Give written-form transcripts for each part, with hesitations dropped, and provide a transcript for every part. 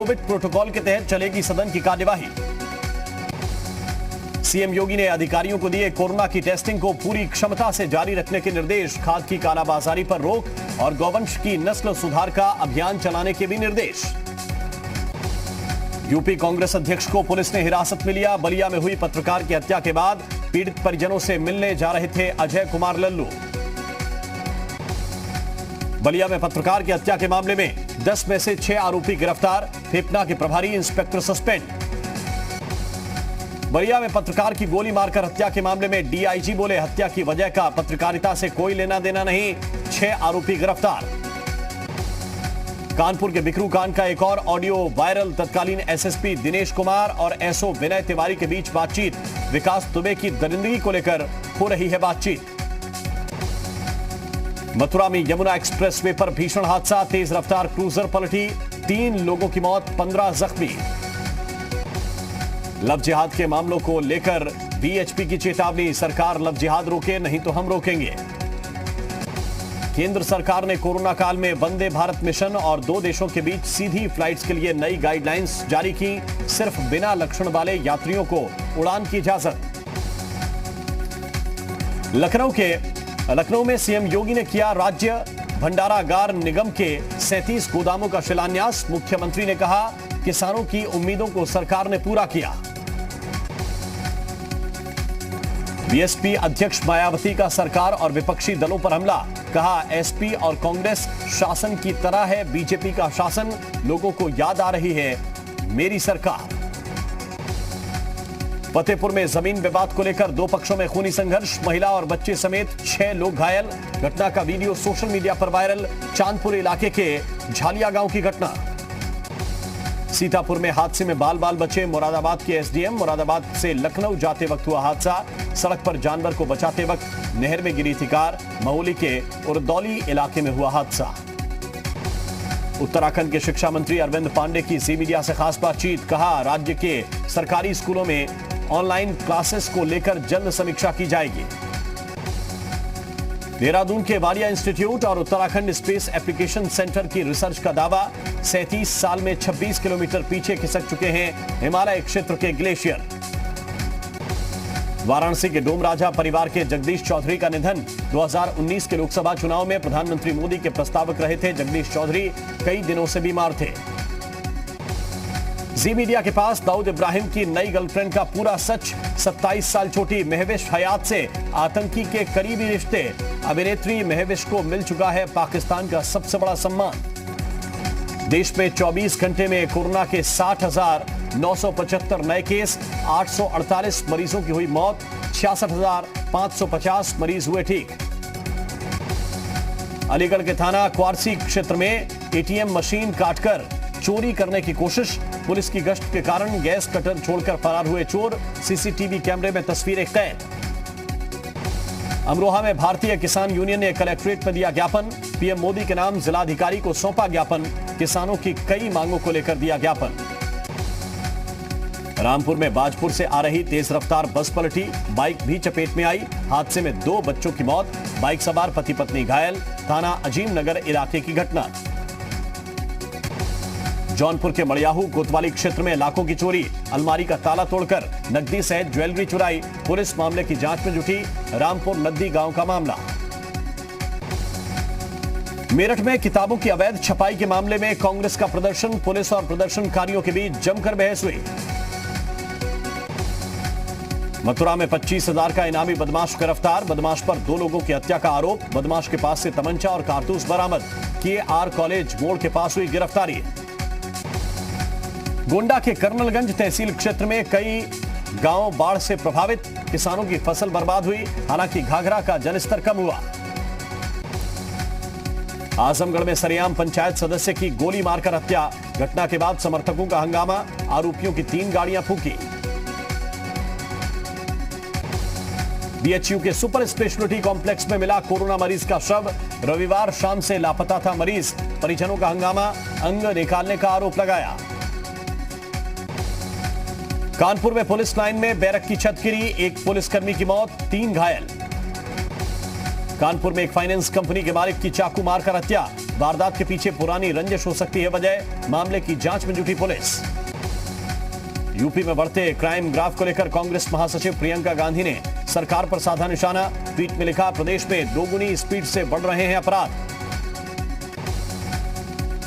Covid protocol के तहत चलेगी सदन की कार्यवाही। सीएम योगी ने अधिकारियों को दिए कोरोना की टेस्टिंग को पूरी क्षमता से जारी रखने के निर्देश। खाद की कालाबाजारी पर रोक और गौवंश की नस्ल सुधार का अभियान चलाने के भी निर्देश। यूपी कांग्रेस अध्यक्ष को पुलिस ने हिरासत में लिया। बलिया में हुई पत्रकार की हत्या के बाद पीड़ित परिजनों से मिलने जा रहे थे अजय कुमार लल्लू। बलिया में पत्रकार की हत्या के मामले में 10 में से 6 आरोपी गिरफ्तार। फेफना के प्रभारी इंस्पेक्टर सस्पेंड। बलिया में पत्रकार की गोली मारकर हत्या के मामले में डीआईजी बोले, हत्या की वजह का पत्रकारिता से कोई लेना देना नहीं। 6 आरोपी गिरफ्तार। कानपुर के बिकरू कांड का एक और ऑडियो वायरल। तत्कालीन एसएसपी दिनेश कुमार और एसओ विनय तिवारी के बीच बातचीत। विकास दुबे की दरिंदगी को लेकर हो रही है बातचीत। मथुरा में यमुना एक्सप्रेसवे पर भीषण हादसा। तेज रफ्तार क्रूजर पलटी। 3 लोगों की मौत, 15 जख्मी। लव जिहाद के मामलों को लेकर बीएचपी की चेतावनी। सरकार लव जिहाद रोके नहीं तो हम रोकेंगे। केंद्र सरकार ने कोरोना काल में वंदे भारत मिशन और 2 देशों के बीच सीधी फ्लाइट्स के लिए नई गाइडलाइंस जारी की। सिर्फ बिना लक्षण वाले यात्रियों को उड़ान की इजाजत। लखनऊ में सीएम योगी ने किया राज्य भंडारागार निगम के 37 गोदामों का शिलान्यास। मुख्यमंत्री ने कहा, किसानों की उम्मीदों को सरकार ने पूरा किया। बीएसपी अध्यक्ष मायावती का सरकार और विपक्षी दलों पर हमला। कहा, एसपी और कांग्रेस शासन की तरह है बीजेपी का शासन। लोगों को याद आ रही है मेरी सरकार। फतेहपुर में जमीन विवाद को लेकर 2 पक्षों में खूनी संघर्ष। महिला और बच्चे समेत 6 लोग घायल। घटना का वीडियो सोशल मीडिया पर वायरल। चांदपुर इलाके के झालिया गांव की घटना। सीतापुर में हादसे में बाल बाल बचे मुरादाबाद के एसडीएम। मुरादाबाद से लखनऊ जाते वक्त हुआ हादसा। सड़क पर जानवर को बचाते वक्त नहर में गिरी थी कार। महौली के उरदौली इलाके में हुआ हादसा। उत्तराखंड के शिक्षा मंत्री अरविंद पांडे की जी मीडिया से खास बातचीत। कहा, राज्य के सरकारी स्कूलों में ऑनलाइन क्लासेस को लेकर जल्द समीक्षा की जाएगी। देहरादून के वाडिया इंस्टीट्यूट और उत्तराखंड स्पेस एप्लीकेशन सेंटर की रिसर्च का दावा। 37 साल में 26 किलोमीटर पीछे खिसक चुके हैं हिमालय क्षेत्र के ग्लेशियर। वाराणसी के डोम राजा परिवार के जगदीश चौधरी का निधन। 2019 के लोकसभा चुनाव में प्रधानमंत्री मोदी के प्रस्तावक रहे थे जगदीश चौधरी। कई दिनों से बीमार थे। जी मीडिया के पास दाऊद इब्राहिम की नई गर्लफ्रेंड का पूरा सच। 27 साल छोटी महविश हयात से आतंकी के करीबी रिश्ते। अभिनेत्री महविश को मिल चुका है पाकिस्तान का सबसे बड़ा सम्मान। देश में 24 घंटे में कोरोना के 60,975 नए केस। 848 मरीजों की हुई मौत। 66,550 मरीज हुए ठीक। अलीगढ़ के थाना क्वारसी क्षेत्र में एटीएम मशीन काटकर चोरी करने की कोशिश। पुलिस की गश्त के कारण गैस कटर छोड़कर फरार हुए चोर। सीसीटीवी कैमरे में तस्वीरें कैद। अमरोहा में भारतीय किसान यूनियन ने कलेक्ट्रेट में दिया ज्ञापन। पीएम मोदी के नाम जिलाधिकारी को सौंपा ज्ञापन। किसानों की कई मांगों को लेकर दिया ज्ञापन। रामपुर में बाजपुर से आ रही तेज रफ्तार बस पलटी। बाइक भी चपेट में आई। हादसे में 2 बच्चों की मौत। बाइक सवार पति पत्नी घायल। थाना अजीम नगर इलाके की घटना। जौनपुर के मड़ियाहू कोतवाली क्षेत्र में लाखों की चोरी। अलमारी का ताला तोड़कर नकदी सहित ज्वेलरी चुराई। पुलिस मामले की जांच में जुटी। रामपुर नद्दी गांव का मामला। मेरठ में किताबों की अवैध छपाई के मामले में कांग्रेस का प्रदर्शन। पुलिस और प्रदर्शनकारियों के बीच जमकर बहस हुई। मथुरा में 25,000 का इनामी बदमाश गिरफ्तार। बदमाश पर 2 लोगों की हत्या का आरोप। बदमाश के पास से तमंचा और कारतूस बरामद। केआर कॉलेज मोड़ के पास हुई गिरफ्तारी। गोंडा के कर्नलगंज तहसील क्षेत्र में कई गांव बाढ़ से प्रभावित। किसानों की फसल बर्बाद हुई। हालांकि घाघरा का जलस्तर कम हुआ। आजमगढ़ में सरेआम पंचायत सदस्य की गोली मारकर हत्या। घटना के बाद समर्थकों का हंगामा। आरोपियों की 3 गाड़ियां फूंकी। बीएचयू के सुपर स्पेशलिटी कॉम्प्लेक्स में मिला कोरोना मरीज का शव। रविवार शाम से लापता था मरीज। परिजनों का हंगामा। अंग निकालने का आरोप लगाया। कानपुर में पुलिस लाइन में बैरक की छत गिरी। 1 पुलिसकर्मी की मौत, 3 घायल। कानपुर में एक फाइनेंस कंपनी के मालिक की चाकू मारकर हत्या। वारदात के पीछे पुरानी रंजिश हो सकती है वजह, मामले की जांच में जुटी पुलिस। यूपी में बढ़ते क्राइम ग्राफ को लेकर कांग्रेस महासचिव प्रियंका गांधी ने सरकार पर साधा निशाना। ट्वीट में लिखा, प्रदेश में दोगुनी स्पीड से बढ़ रहे हैं अपराध।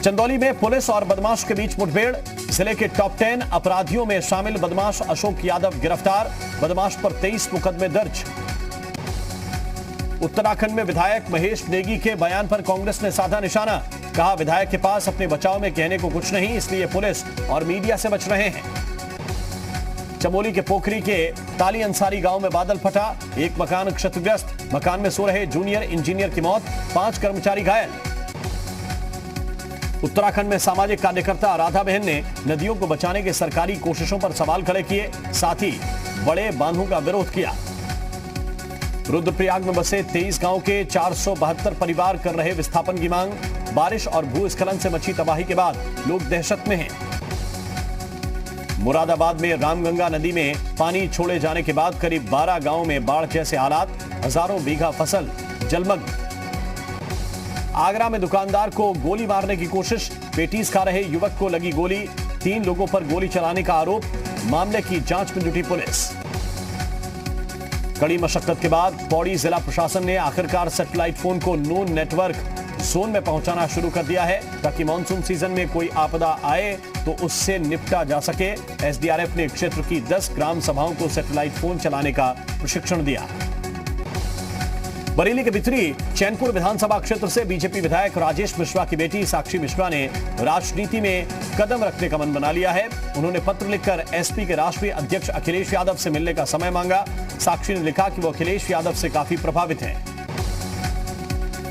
चंदौली में पुलिस और बदमाश के बीच मुठभेड़, जिले के टॉप 10 अपराधियों में शामिल बदमाश अशोक यादव गिरफ्तार, बदमाश पर 23 मुकदमे दर्ज। उत्तराखंड में विधायक महेश नेगी के बयान पर कांग्रेस ने साधा निशाना, कहा विधायक के पास अपने बचाव में कहने को कुछ नहीं, इसलिए पुलिस और मीडिया से बच रहे हैं। चमोली के पोखरी के ताली अंसारी गांव में बादल फटा, एक मकान क्षतिग्रस्त, मकान में सो रहे जूनियर इंजीनियर की मौत, 5 कर्मचारी घायल। उत्तराखंड में सामाजिक कार्यकर्ता राधा बहन ने नदियों को बचाने के सरकारी कोशिशों पर सवाल खड़े किए, साथ ही बड़े बांधों का विरोध किया। रुद्रप्रयाग में बसे 23 गांव के 472 परिवार कर रहे विस्थापन की मांग, बारिश और भूस्खलन से मची तबाही के बाद लोग दहशत में हैं। मुरादाबाद में रामगंगा नदी में पानी छोड़े जाने के बाद करीब 12 गांवों में बाढ़ जैसे हालात, हजारों बीघा फसल जलमग्न। आगरा में दुकानदार को गोली मारने की कोशिश, पेटीज खा रहे युवक को लगी गोली, 3 लोगों पर गोली चलाने का आरोप, मामले की जांच में जुटी पुलिस। कड़ी मशक्कत के बाद पौड़ी जिला प्रशासन ने आखिरकार सैटेलाइट फोन को नो नेटवर्क जोन में पहुंचाना शुरू कर दिया है, ताकि मानसून सीजन में कोई आपदा आए तो उससे निपटा जा सके। एसडीआरएफ ने क्षेत्र की 10 ग्राम सभाओं को सैटेलाइट फोन चलाने का प्रशिक्षण दिया। बरेली के भितरी चैनपुर विधानसभा क्षेत्र से बीजेपी विधायक राजेश मिश्रा की बेटी साक्षी मिश्रा ने राजनीति में कदम रखने का मन बना लिया है। उन्होंने पत्र लिखकर एसपी के राष्ट्रीय अध्यक्ष अखिलेश यादव से मिलने का समय मांगा। साक्षी ने लिखा कि वो अखिलेश यादव से काफी प्रभावित हैं।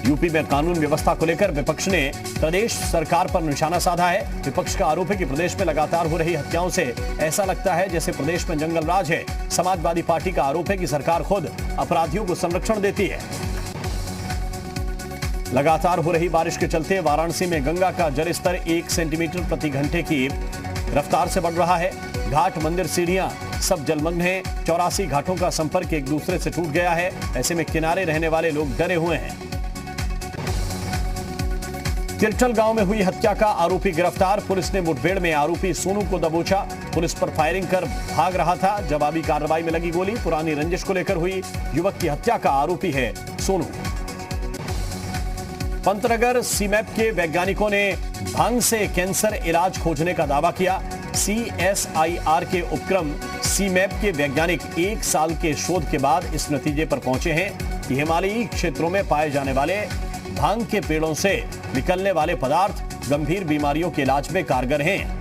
यूपी में कानून व्यवस्था को लेकर विपक्ष ने प्रदेश सरकार पर निशाना साधा है। विपक्ष का आरोप है कि प्रदेश में लगातार हो रही हत्याओं से ऐसा लगता है जैसे प्रदेश में जंगल राज है। समाजवादी पार्टी का आरोप है कि सरकार खुद अपराधियों को संरक्षण देती है। लगातार हो रही बारिश के चलते वाराणसी में गंगा का जलस्तर 1 सेंटीमीटर प्रति घंटे की रफ्तार से बढ़ रहा है। घाट, मंदिर, सीढ़ियां सब जलमग्न हैं। 84 घाटों का संपर्क एक दूसरे से टूट गया है। ऐसे में किनारे रहने वाले लोग डरे हुए हैं। तिरठल गांव में हुई हत्या का आरोपी गिरफ्तार, पुलिस ने मुठभेड़ में आरोपी सोनू को दबोचा। पुलिस पर फायरिंग कर भाग रहा था, जवाबी कार्रवाई में लगी गोली। पुरानी रंजिश को लेकर हुई युवक की हत्या का आरोपी है सोनू। पंतनगर सीमैप के वैज्ञानिकों ने भांग से कैंसर इलाज खोजने का दावा किया। CSIR के उपक्रम सीमैप के वैज्ञानिक 1 साल के शोध के बाद इस नतीजे पर पहुंचे हैं कि हिमालयी क्षेत्रों में पाए जाने वाले भांग के पेड़ों से निकलने वाले पदार्थ गंभीर बीमारियों के इलाज में कारगर हैं।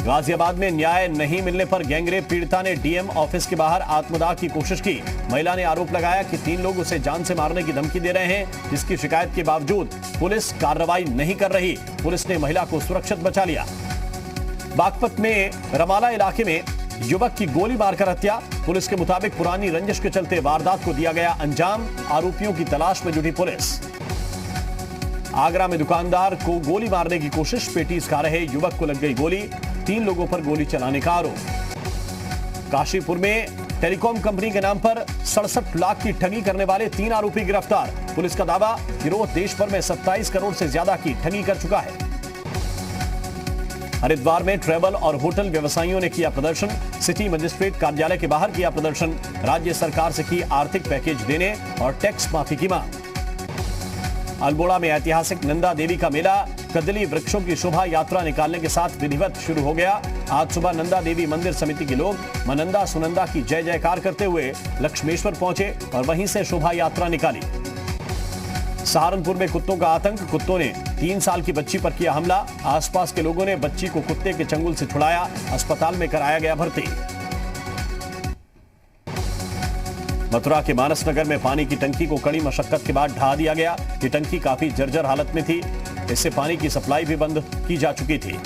गाजियाबाद में न्याय नहीं मिलने पर गैंगरेप पीड़िता ने डीएम ऑफिस के बाहर आत्मदाह की कोशिश की। महिला ने आरोप लगाया कि 3 लोग उसे जान से मारने की धमकी दे रहे हैं, जिसकी शिकायत के बावजूद पुलिस कार्रवाई नहीं कर रही। पुलिस ने महिला को सुरक्षित बचा लिया। बागपत में रमाला इलाके में युवक की गोली मारकर हत्या, पुलिस के मुताबिक पुरानी रंजिश के चलते वारदात को दिया गया अंजाम। आरोपियों की तलाश में जुटी पुलिस। आगरा में दुकानदार को गोली मारने की कोशिश, पेटीज खा रहे युवक को लग गई गोली, 3 लोगों पर गोली चलाने का आरोप। काशीपुर में टेलीकॉम कंपनी के नाम पर 67 लाख की ठगी करने वाले 3 आरोपी गिरफ्तार। पुलिस का दावा, गिरोह देश भर में 27 करोड़ से ज्यादा की ठगी कर चुका है। हरिद्वार में ट्रैवल और होटल व्यवसायियों ने किया प्रदर्शन, सिटी मजिस्ट्रेट कार्यालय के बाहर किया प्रदर्शन। राज्य सरकार से की आर्थिक पैकेज देने और टैक्स माफी की मांग। अल्मोड़ा में ऐतिहासिक नंदा देवी का मेला, कदली वृक्षों की शोभा यात्रा निकालने के साथ विधिवत शुरू हो गया। आज सुबह नंदा देवी मंदिर समिति के लोग मनंदा सुनंदा की जय जयकार करते हुए लक्ष्मेश्वर पहुंचे और वहीं से शोभा यात्रा निकाली। सहारनपुर में कुत्तों का आतंक, कुत्तों ने 3 साल की बच्ची पर किया हमला। आसपास के लोगों ने बच्ची को कुत्ते के चंगुल से छुड़ाया, अस्पताल में कराया गया भर्ती। मथुरा के मानस नगर में पानी की टंकी को कड़ी मशक्कत के बाद ढहा दिया गया। ये टंकी काफी जर्जर हालत में थी, इससे पानी की सप्लाई भी बंद की जा चुकी थी।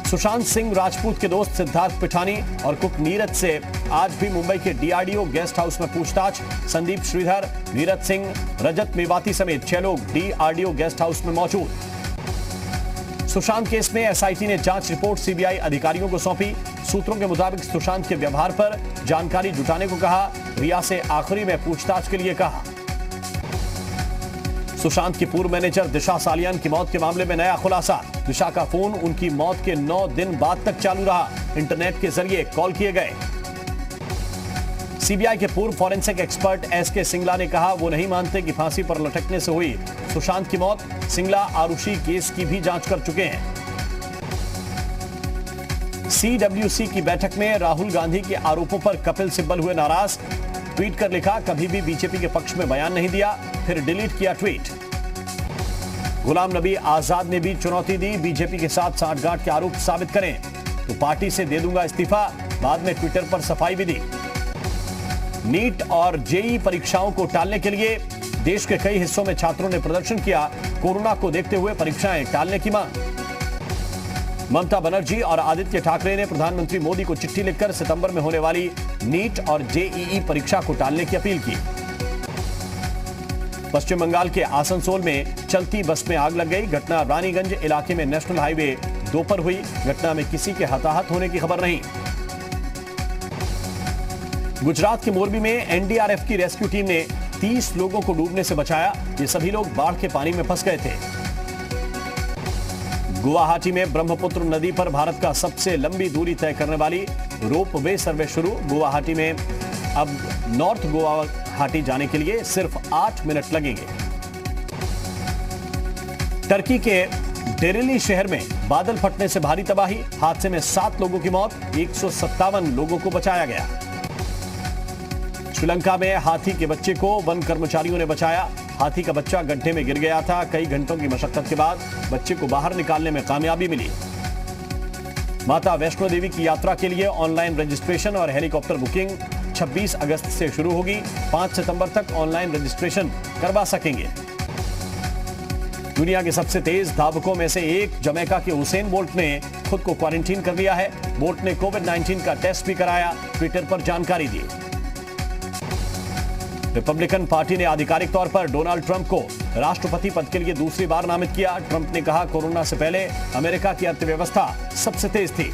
सुशांत सिंह राजपूत के दोस्त सिद्धार्थ पिठानी और कुक नीरज से आज भी मुंबई के डीआरडीओ गेस्ट हाउस में पूछताछ। संदीप श्रीधर, नीरज सिंह, रजत मेवाती समेत 6 लोग डीआरडीओ गेस्ट हाउस में मौजूद। सुशांत केस में एसआईटी ने जांच रिपोर्ट सीबीआई अधिकारियों को सौंपी। सूत्रों के मुताबिक सुशांत के व्यवहार पर जानकारी जुटाने को कहा, रिया से आखिरी में पूछताछ के लिए कहा। सुशांत की पूर्व मैनेजर दिशा सालियान की मौत के मामले में नया खुलासा। दिशा का फोन उनकी मौत के 9 दिन बाद तक चालू रहा। इंटरनेट के जरिए कॉल किए गए। सीबीआई के पूर्व फॉरेंसिक एक्सपर्ट एसके सिंगला ने कहा वो नहीं मानते कि फांसी पर लटकने से हुई सुशांत की मौत। सिंगला आरुषि केस की भी जांच कर चुके हैं। सीडब्ल्यूसी की बैठक में राहुल गांधी के आरोपों पर कपिल सिब्बल हुए नाराज। ट्वीट कर लिखा, कभी भी बीजेपी के पक्ष में बयान नहीं दिया, फिर डिलीट किया ट्वीट। गुलाम नबी आजाद ने भी चुनौती दी, बीजेपी के साथ सांठगांठ के आरोप साबित करें तो पार्टी से दे दूंगा इस्तीफा। बाद में ट्विटर पर सफाई भी दी। नीट और जेईई परीक्षाओं को टालने के लिए देश के कई हिस्सों में छात्रों ने प्रदर्शन किया। कोरोना को देखते हुए परीक्षाएं टालने की मांग। ममता बनर्जी और आदित्य ठाकरे ने प्रधानमंत्री मोदी को चिट्ठी लिखकर सितंबर में होने वाली नीट और जेईई परीक्षा को टालने की अपील की। पश्चिम बंगाल के आसनसोल में चलती बस में आग लग गई। घटना रानीगंज इलाके में नेशनल हाईवे 2 पर हुई। घटना में किसी के हताहत होने की खबर नहीं। गुजरात के मोरबी में एनडीआरएफ की रेस्क्यू टीम ने 30 लोगों को डूबने से बचाया। ये सभी लोग बाढ़ के पानी में फंस गए थे। गुवाहाटी में ब्रह्मपुत्र नदी पर भारत का सबसे लंबी दूरी तय करने वाली रोपवे सर्वे शुरू। गुवाहाटी में अब नॉर्थ गुवाहाटी जाने के लिए सिर्फ 8 मिनट लगेंगे। टर्की के डेरिली शहर में बादल फटने से भारी तबाही। हादसे में 7 लोगों की मौत, 157 लोगों को बचाया गया। श्रीलंका में हाथी के बच्चे को वन कर्मचारियों ने बचाया। हाथी का बच्चा गड्ढे में गिर गया था। कई घंटों की मशक्कत के बाद बच्चे को बाहर निकालने में कामयाबी मिली। माता वैष्णो देवी की यात्रा के लिए ऑनलाइन रजिस्ट्रेशन और हेलीकॉप्टर बुकिंग 26 अगस्त से शुरू होगी। 5 सितंबर तक ऑनलाइन रजिस्ट्रेशन करवा सकेंगे। दुनिया के सबसे तेज धावकों में से एक जमैका के उसेन बोल्ट ने खुद को क्वारंटीन कर लिया है। बोल्ट ने कोविड-19 का टेस्ट भी कराया। ट्विटर पर जानकारी दी। रिपब्लिकन पार्टी ने आधिकारिक तौर पर डोनाल्ड ट्रंप को राष्ट्रपति पद के लिए दूसरी बार नामित किया। ट्रंप ने कहा, कोरोना से पहले अमेरिका की अर्थव्यवस्था सबसे तेज थी।